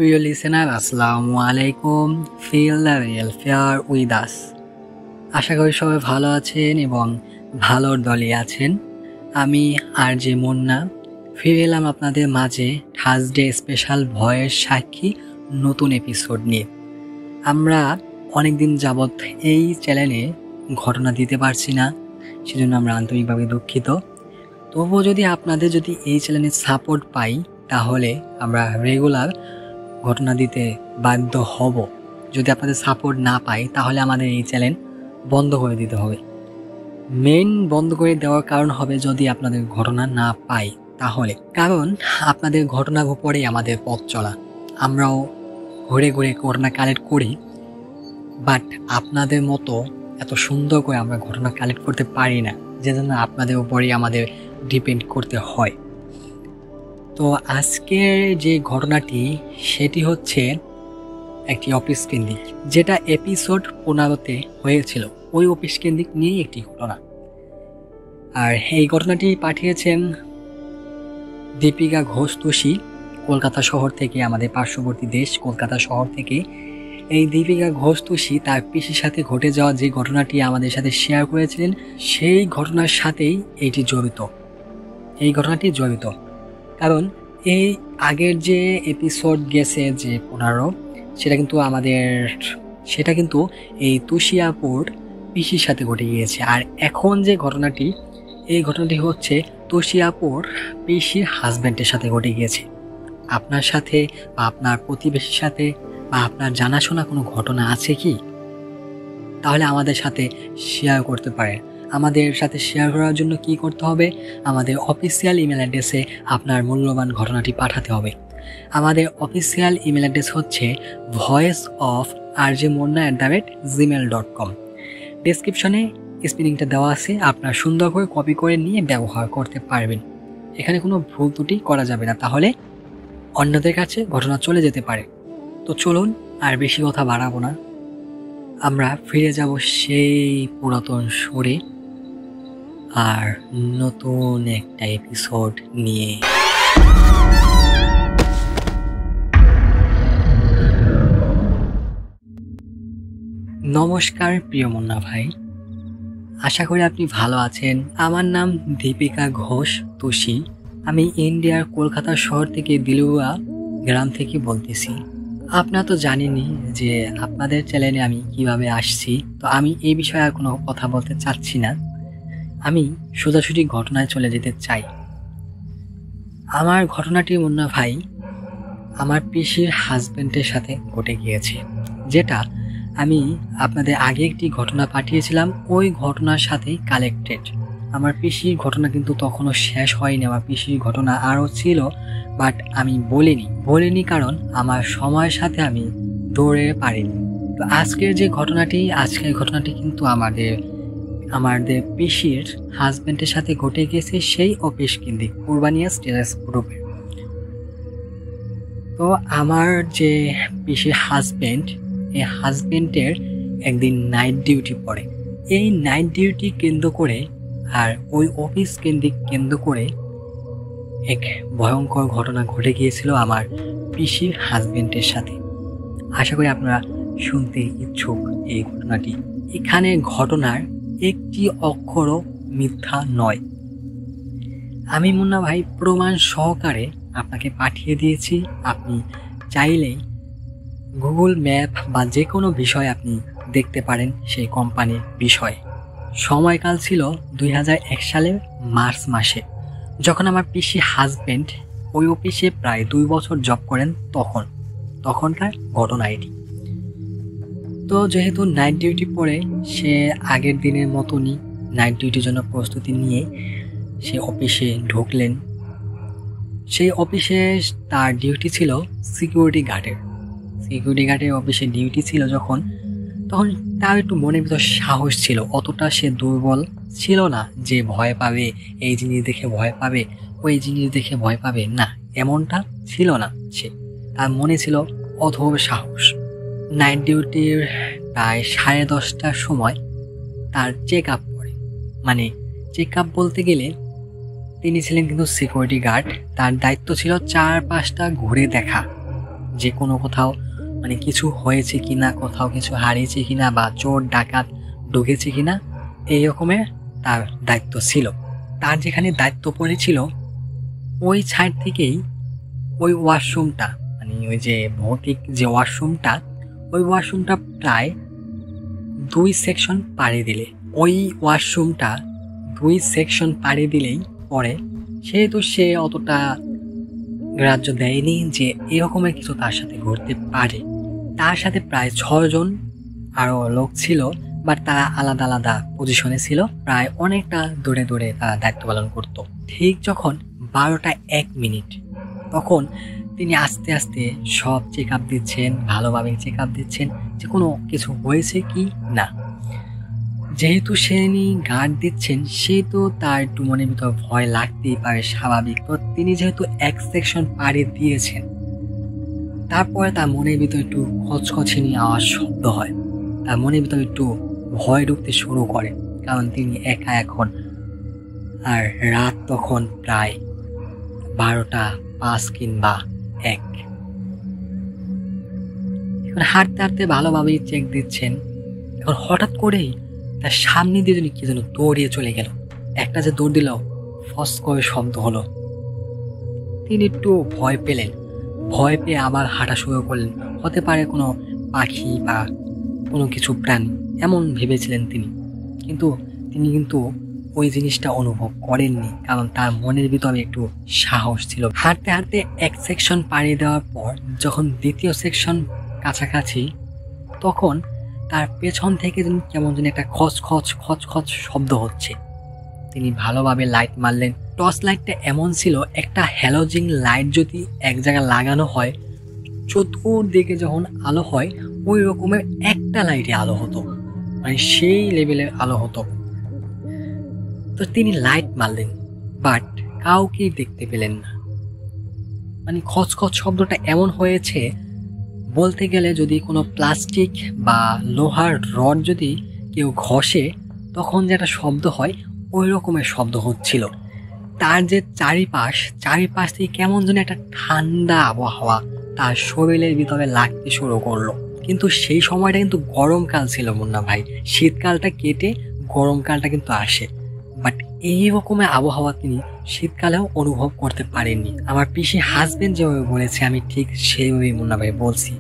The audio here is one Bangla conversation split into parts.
প্রিয় লিসেনার, আসসালামু আলাইকুম। Feel the welfare with us. আশা করি সবাই ভালো আছেন এবং ভালোর দলে আছেন। আমি আরজে মুন্না ফিরে এলাম আপনাদের মাঝে থার্সডে স্পেশাল ভয়েস সাক্ষী নতুন এপিসোড নিয়ে। আমরা অনেকদিন যাবৎ এই চ্যানেলে ঘটনা দিতে পারছি না, সেজন্য আমরা আন্তরিকভাবে দুঃখিত। তবুও যদি আপনাদের এই চ্যানেলে সাপোর্ট পাই, তাহলে আমরা রেগুলার ঘটনা দিতে বাধ্য হব। যদি আপনাদের সাপোর্ট না পাই, তাহলে আমাদের এই চ্যানেল বন্ধ করে দিতে হবে। মেইন বন্ধ করে দেওয়ার কারণ হবে, যদি আপনাদের ঘটনা না পাই তাহলে, কারণ আপনাদের ঘটনার উপরেই আমাদের পথ চলা। আমরাও ঘুরে ঘুরে ঘটনা কালেক্ট করি, বাট আপনাদের মতো এত সুন্দর করে আমরা ঘটনা কালেক্ট করতে পারি না, যে জন্য আপনাদের উপরেই আমাদের ডিপেন্ড করতে হয়। তো আজকের যে ঘটনাটি, সেটি হচ্ছে একটি অফিস কেন্দ্রিক, যেটা এপিসোড 15-তে হয়েছিল। ওই অফিস কেন্দ্রিক নিয়েই একটি ঘটনা। আর এই ঘটনাটি পাঠিয়েছেন দীপিকা ঘোষ তুষি, কলকাতা শহর থেকে, আমাদের পার্শ্ববর্তী দেশ কলকাতা শহর থেকে। এই দীপিকা ঘোষ তুষি তার পিসির সাথে ঘটে যাওয়া যে ঘটনাটি আমাদের সাথে শেয়ার করেছিলেন, সেই ঘটনার সাথেই এইটি জড়িত। এই ঘটনাটি জড়িত কারণ এই আগের যে এপিসোড গেছে যে 15, সেটা কিন্তু এই তুষিয়াপুর পিসির সাথে ঘটে গিয়েছে। আর এখন যে ঘটনাটি, এই ঘটনাটি হচ্ছে তুষিয়াপুর পিসির হাজব্যান্ডের সাথে ঘটে গিয়েছে। আপনার সাথে বা আপনার প্রতিবেশীর সাথে বা আপনার জানাশোনা কোনো ঘটনা আছে কি? তাহলে আমাদের সাথে শেয়ার করতে পারেন। আমাদের সাথে শেয়ার করার জন্য কি করতে হবে? আমাদের অফিসিয়াল ইমেল অ্যাড্রেসে আপনার মূল্যবান ঘটনাটি পাঠাতে হবে। আমাদের অফিসিয়াল ইমেল অ্যাড্রেস হচ্ছে voiceofarjmunna@gmail.com। ডেসক্রিপশনে স্পেলিংটা দেওয়া আছে, আপনার সুন্দর করে কপি করে নিয়ে ব্যবহার করতে পারবেন। এখানে কোনো ভুল ত্রুটি করা যাবে না, তাহলে অন্যদের কাছে ঘটনা চলে যেতে পারে। তো চলুন, আর বেশি কথা বাড়াবো না, আমরা ফিরে যাব সেই পুরাতন সুরে আর নতুন একটা এপিসোড নিয়ে। নমস্কার প্রিয় মুন্না ভাই, আশা করি আপনি ভালো আছেন। আমার নাম দীপিকা ঘোষ তুষি। আমি ইন্ডিয়ার কলকাতা শহর থেকে দিলুয়া গ্রাম থেকে বলতেছি। আপনারা তো জানেনই যে আপনাদের চ্যানেলে আমি কিভাবে আসছি, তো আমি এই বিষয়ে আর কোনো কথা বলতে চাচ্ছি না। আমি সোজাসুজি ঘটনায় চলে যেতে চাই। আমার ঘটনাটি মুন্না ভাই আমার পিসির হাজব্যান্ডের সাথে ঘটে গিয়েছে, যেটা আমি আপনাদের আগে একটি ঘটনা পাঠিয়েছিলাম। ওই ঘটনার সাথেই কালেক্টেড। আমার পিসির ঘটনা কিন্তু তখনও শেষ হয়নি, আমার পিসির ঘটনা আরও ছিল, বাট আমি বলিনি কারণ আমার সময়ের সাথে আমি দৌড়ে পারিনি। তো আজকের ঘটনাটি কিন্তু আমাদের পিসির হাজব্যান্ডের সাথে ঘটে গেছে, সেই অফিস কেন্দ্রিক পূর্বানিয়া স্টেটাস গ্রুপে। তো আমার যে পিসির হাজব্যান্ড, এই হাজব্যান্ডের একদিন নাইট ডিউটি পড়ে। এই নাইট ডিউটি কেন্দ্র করে আর ওই অফিস কেন্দ্র করে এক ভয়ঙ্কর ঘটনা ঘটে গিয়েছিল আমার পিসির হাজব্যান্ডের সাথে। আশা করি আপনারা শুনতে ইচ্ছুক এই ঘটনাটি। এখানে ঘটনার একটি অক্ষরও মিথ্যা নয়। আমি মুন্না ভাই প্রমাণ সহকারে আপনাকে পাঠিয়ে দিয়েছি। আপনি চাইলেই গুগল ম্যাপ বা যে কোনো বিষয় আপনি দেখতে পারেন সেই কোম্পানির বিষয়ে। সময়কাল ছিল 2001 সালের মার্চ মাসে, যখন আমার পিসি হাজব্যান্ড ওই অফিসে প্রায় 2 বছর জব করেন। তখনকার ঘটনা এটি। তো যেহেতু নাইট ডিউটি পড়ে, সে আগের দিনের মতনই নাইট ডিউটির জন্য প্রস্তুতি নিয়ে সে অফিসে ঢুকলেন। সেই অফিসে তার ডিউটি ছিল সিকিউরিটি গার্ডের অফিসে ডিউটি ছিল। তখন তার একটু মনের ভিতর সাহস ছিল, অতটা সে দুর্বল ছিল না যে ভয় পাবে, এই জিনিস দেখে ভয় পাবে, ওই জিনিস দেখে ভয় পাবে, না, এমনটা ছিল না। তার মনে ছিল অধম সাহস। নাইট ডিউটির প্রায় 10:30টার সময় তার চেক আপ পড়ে। মানে চেক আপ বলতে গেলে, তিনি ছিলেন কিন্তু সিকিউরিটি গার্ড, তার দায়িত্ব ছিল চারপাশটা ঘুরে দেখা। যে কোনো কোথাও মানে কিছু হয়েছে কিনা, কোথাও কিছু হারিয়েছে কিনা, বা চোর ডাকাত ঢুকেছে কিনা, এই রকমের তার দায়িত্ব ছিল। তার যেখানে দায়িত্ব পড়েছিল ওই সাইড থেকেই ওই ওয়াশরুমটা, মানে ওই যে ভৌতিক যে ওয়াশরুমটা, ওই ওয়াশরুমটা প্রায় 2 সেকশন পাড়ি দিলে, ওই ওয়াশরুমটা 2 সেকশন পাড়ি দিলেই পরে, সেহেতু সে অতটা গ্রাহ্য দেয়নি যে এরকমের কিছু তার সাথে ঘটতে পারে। তার সাথে প্রায় 6 জন আরও লোক ছিল, বাট তারা আলাদা আলাদা পজিশনে ছিল, প্রায় অনেকটা দূরে দূরে তারা দায়িত্ব পালন করত। ঠিক যখন 12:01 তখন তিনি আস্তে আস্তে সব চেক আপ দিচ্ছেন, ভালোভাবে চেক আপ দিচ্ছেন যে কোনো কিছু হয়েছে কি না। যেহেতু সে গার্ড দিচ্ছেন, সেহেতু তার একটু মনের ভিতর ভয় লাগতেই পারে, স্বাভাবিক। তো তিনি যেহেতু 1 সেকশন পাড়ি দিয়েছেন, তারপরে তার মনের ভিতর একটু খচখচনি আওয়াজ শব্দ হয়, তার মনের ভিতর একটু ভয় ঢুকতে শুরু করে, কারণ তিনি একা এখন, আর রাত তখন প্রায় 12:05 কিংবা 1। এখন হাঁটতে হাঁটতে ভালোভাবেই চেক দিচ্ছেন। এখন হঠাৎ করেই তার সামনে দিয়ে যেন কি যেন দৌড়িয়ে চলে গেল। একটা যে দৌড় দিল, ফস করে শব্দ হলো। তিনি একটু ভয় পেলেন, ভয় পেয়ে আবার হাঁটা শুরু করলেন। হতে পারে কোনো পাখি বা কোনো কিছু প্রাণী, এমন ভেবেছিলেন তিনি। কিন্তু তিনি ওই জিনিসটা অনুভব করেননি, কারণ তার মনের ভিতরে একটু সাহস ছিল। হাঁটতে হাঁটতে 1 সেকশন পাড়ি দেওয়ার পর যখন 2য় সেকশন কাছাকাছি, তখন তার পেছন থেকে কেমন যেন একটা খচ খচ খচ খচ শব্দ হচ্ছে। তিনি ভালোভাবে লাইট মারলেন। টর্চ লাইটটা এমন ছিল, একটা হ্যালোজিন লাইট যদি এক জায়গায় লাগানো হয়, চতুর্দিকে যখন আলো হয়, ওই রকমের একটা লাইটে আলো হতো, মানে সেই লেভেলের আলো হতো। তো তিনি লাইট মারলেন, বাট কাউকেই দেখতে পেলেন না। মানে খচখচ শব্দটা এমন হয়েছে, বলতে গেলে যদি কোনো প্লাস্টিক বা লোহার রড যদি কেউ ঘষে তখন যেটা শব্দ হয়, ওই রকমের শব্দ হচ্ছিল। তার যে চারিপাশ থেকে কেমন যেন একটা ঠান্ডা আবহাওয়া তার শরীরের ভিতরে লাগতে শুরু করলো। কিন্তু সেই সময়টা কিন্তু গরমকাল ছিল মুন্না ভাই, শীতকালটা কেটে গরমকালটা কিন্তু আসে, বাট এই রকমের আবহাওয়া তিনি শীতকালেও অনুভব করতে পারেননি। আমার পিসি হাজবেন্ড যেভাবে বলেছে, আমি ঠিক সেইভাবেই মুন্না ভাই বলছি।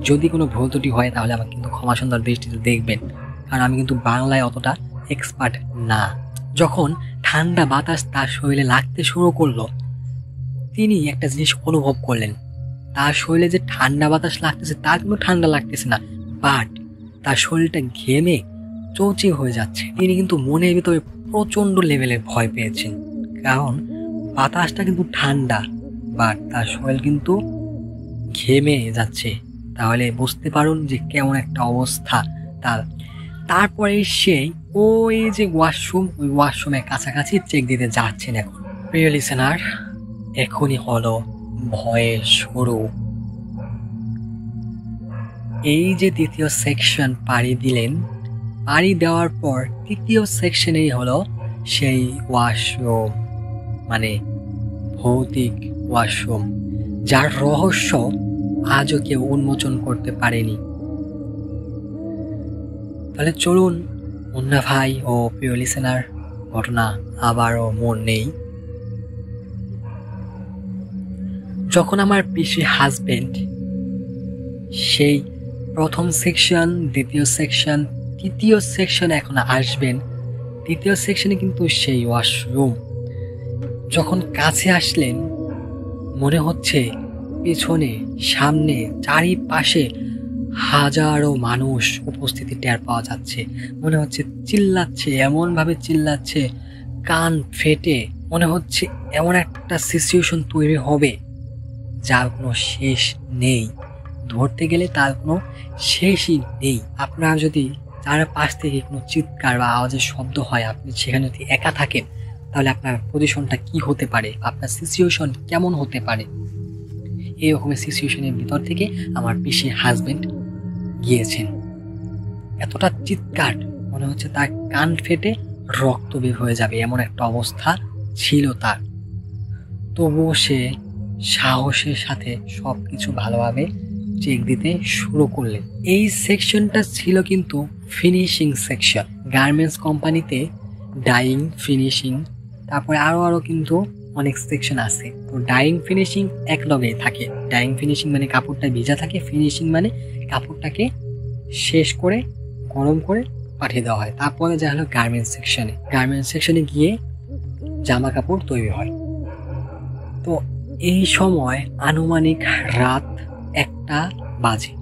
যদি কোনো ভুল ত্রুটি হয় তাহলে আমাকে কিন্তু ক্ষমা সুন্দর দৃষ্টিতে দেখবেন, কারণ আমি কিন্তু বাংলায় অতটা এক্সপার্ট না। যখন ঠান্ডা বাতাস তার শরীরে লাগতে শুরু করলো, তিনি একটা জিনিস অনুভব করলেন। তার শরীরে যে ঠান্ডা বাতাস লাগতেছে, তার কোনো ঠান্ডা লাগতেছে না, বাট তার শরীরটা ঘেমে চৌচে হয়ে যাচ্ছে। তিনি কিন্তু মনের ভিতরে প্রচন্ড লেভেলের ভয় পেয়েছেন, কারণ বাতাসটা কিন্তু ঠান্ডা, বাট তার শরীর কিন্তু ঘেমে যাচ্ছে। তাহলে বুঝতে পারুন যে কেমন একটা অবস্থা তার। তারপরে সেই ওই যে ওয়াশরুম, ওই ওয়াশরুমের কাছাকাছি চেক দিতে যাচ্ছেন। এখন প্রিয় লিসেনার, এখনই হলো ভয়ের শুরু। এই যে 2য় সেকশন পাড়ি দিলেন, পাড়ি দেওয়ার পর 3য় সেকশনেই হলো সেই ওয়াশরুম, মানে ভৌতিক ওয়াশরুম, যার রহস্য আজও কেউ উন্মোচন করতে পারেনি। তাহলে চলুন মুন্না ভাই ও প্রিয় লিসেনার, ঘটনা আবারও মন নেই। যখন আমার পিসি হাজবেন্ড সেই 1ম সেকশন, 2য় সেকশন, 3য় সেকশন এখন আসবেন, 3য় সেকশনে কিন্তু সেই ওয়াশরুম যখন কাছে আসলেন, মনে হচ্ছে পেছনে, সামনে, চারিপাশে হাজারো মানুষ উপস্থিতি টের পাওয়া যাচ্ছে। মনে হচ্ছে চিল্লাচ্ছে, এমনভাবে চিল্লাচ্ছে কান ফেটে। মনে হচ্ছে এমন একটা সিচুয়েশন তৈরি হবে যার কোনো শেষ নেই, ধরতে গেলে তার কোনো শেষই নেই। আপনার যদি চারপাশ থেকে কোনো চিৎকার বা আওয়াজের শব্দ হয়, আপনি সেখানে যদি একা থাকেন, তাহলে আপনার পজিশনটা কি হতে পারে, আপনার সিচুয়েশন কেমন হতে পারে। এই রকমের সিচুয়েশনের ভিতর থেকে আমার পিসি হাজবেন্ড গিয়েছেন। এতটা চিৎকার, মনে হচ্ছে তার কান ফেটে রক্ত বের হয়ে যাবে, এমন একটা অবস্থা ছিল তার। তবুও সে সাহসের সাথে সবকিছু ভালোভাবে চেক দিতে শুরু করলেন। এই সেকশনটা ছিল কিন্তু ফিনিশিং সেকশন। গার্মেন্টস কোম্পানিতে ডাইং, ফিনিশিং, তারপরে আরও কিন্তু অনেক সেকশন আছে। তো ডাইং ফিনিশিং এক লগেই থাকে। ডাইং ফিনিশিং মানে কাপড়টা ভিজা থাকে, ফিনিশিং মানে কাপড়টাকে শেষ করে গরম করে পাঠিয়ে দেওয়া হয়। তারপরে যা হলো গার্মেন্টস সেকশনে, গার্মেন্টস সেকশনে গিয়ে জামা কাপড় তৈরি হয়। তো এই সময় আনুমানিক রাত 1টা বাজে।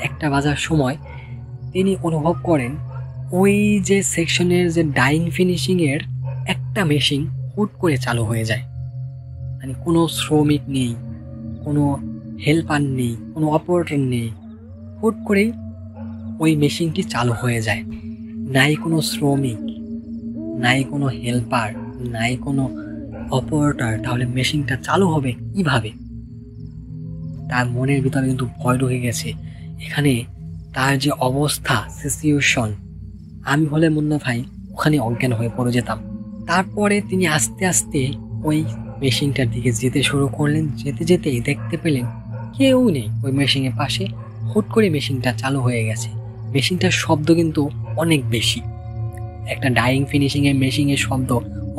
1টা বাজার সময় তিনি অনুভব করেন ওই যে সেকশনের যে ডাইং ফিনিশিংয়ের একটা মেশিন হুট করে চালু হয়ে যায়। মানে কোনো শ্রমিক নেই, কোনো হেল্পার নেই, কোনো অপারেটর নেই, হুট করেই ওই মেশিনটি চালু হয়ে যায়। নাই কোনো শ্রমিক, নাই কোনো হেল্পার, নাই কোনো অপারেটর, তাহলে মেশিনটা চালু হবে কিভাবে? তার মনের ভিতরে কিন্তু ভয় ঢুকে গেছে। এখানে তার যে অবস্থা, সিচুয়েশন, আমি হলে মুন্না ভাই ওখানে অজ্ঞান হয়ে পড়ে যেতাম। তারপরে তিনি আস্তে আস্তে ওই মেশিনটার দিকে যেতে শুরু করলেন। যেতে যেতেই দেখতে পেলেন কেউ নেই ওই মেশিনের পাশে। হুট করে মেশিনটা চালু হয়ে গেছে। মেশিনটার শব্দ কিন্তু অনেক বেশি। একটা ডাইং ফিনিশিংয়ের মেশিনের শব্দ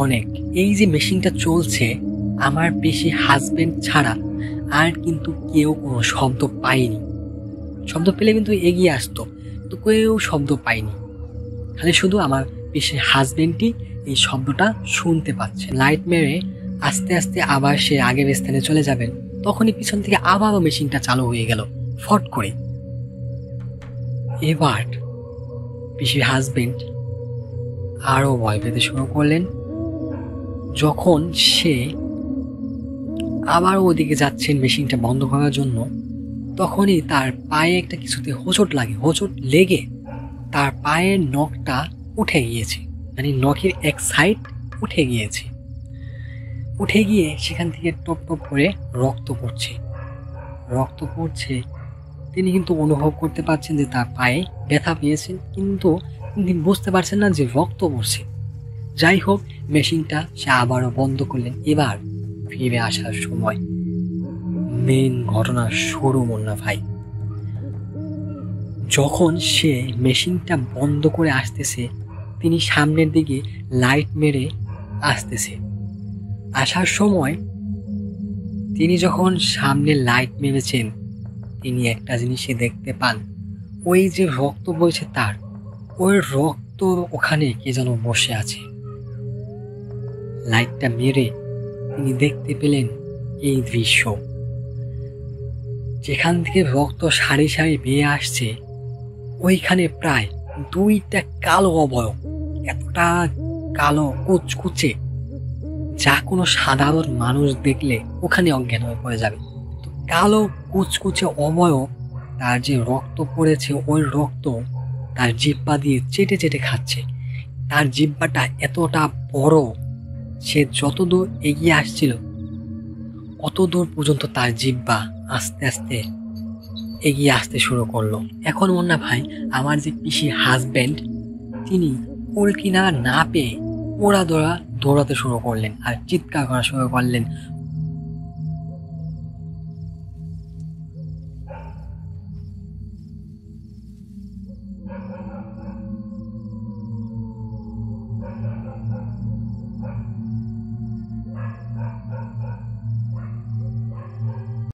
অনেক। এই যে মেশিনটা চলছে, আমার বেশি হাজবেন্ড ছাড়া আর কিন্তু কেউ কোনো শব্দ পায়নি। শব্দ পেলে কিন্তু এগিয়ে আসতো, তো কেউ শব্দ পায়নি। খালি শুধু আমার বেশি হাজবেন্ডই এই শব্দটা শুনতে পাচ্ছে। লাইট মেরে আস্তে আস্তে আবার সে আগের স্থানে চলে যাবেন, তখনই পিছন থেকে আবারও মেশিনটা চালু হয়ে গেল ফট করে। এবার পিসির হাজবেন্ড আরও ভয় পেতে শুরু করলেন। যখন সে আবার ওদিকে যাচ্ছেন মেশিনটা বন্ধ করার জন্য, তখনই তার পায়ে একটা কিছুতে হোঁচট লাগে। হোঁচট লেগে তার পায়ের নখটা উঠে গিয়েছে, মানে নখের এক সাইড উঠে গিয়েছে। উঠে গিয়ে সেখান থেকে টপ টপ করে রক্ত পড়ছে। তিনি কিন্তু অনুভব করতে পারছেন যে তার পায়ে ব্যথা পেয়েছেন, কিন্তু তিনি বুঝতে পারছেন না যে রক্ত পড়ছে। যাই হোক, মেশিনটা সে আবারও বন্ধ করলেন। এবার ফিরে আসার সময় মেন ঘটনা শুরু মুন্না ভাই। যখন সে মেশিনটা বন্ধ করে আসতেছে, তিনি সামনের দিকে লাইট মেরে আসতেছে। আসার সময় তিনি যখন সামনে লাইট মেরেছেন, তিনি একটা জিনিসই দেখতে পান। ওই যে রক্ত বইছে তার, ওই রক্ত ওখানে কে যেন বসে আছে। লাইটটা মেরে তিনি দেখতে পেলেন এই দৃশ্য। যেখান থেকে রক্ত সারি সারি বেয়ে আসছে, ওইখানে প্রায় 2টা কালো অবয়ব, এতটা কালো কুচকুচে, যা কোনো সাধারণ মানুষ দেখলে ওখানে অজ্ঞান হয়ে পড়ে যাবে। তো কালো কুচকুচে অবয়ব, তার যে রক্ত পড়েছে ওই রক্ত তার জিহ্বা দিয়ে চেটে চেটে খাচ্ছে। তার জিহ্বাটা এতটা বড়, সে যতদূর এগিয়ে আসছিল অতদূর পর্যন্ত তার জিহ্বা আস্তে আস্তে এগিয়ে আসতে শুরু করলো। এখন মুন্না ভাই, আমার যে পিসি হাজবেন্ড, তিনি কুল কিনারা না পেয়ে দৌড়াতে শুরু করলেন আর চিৎকার করা শুরু করলেন,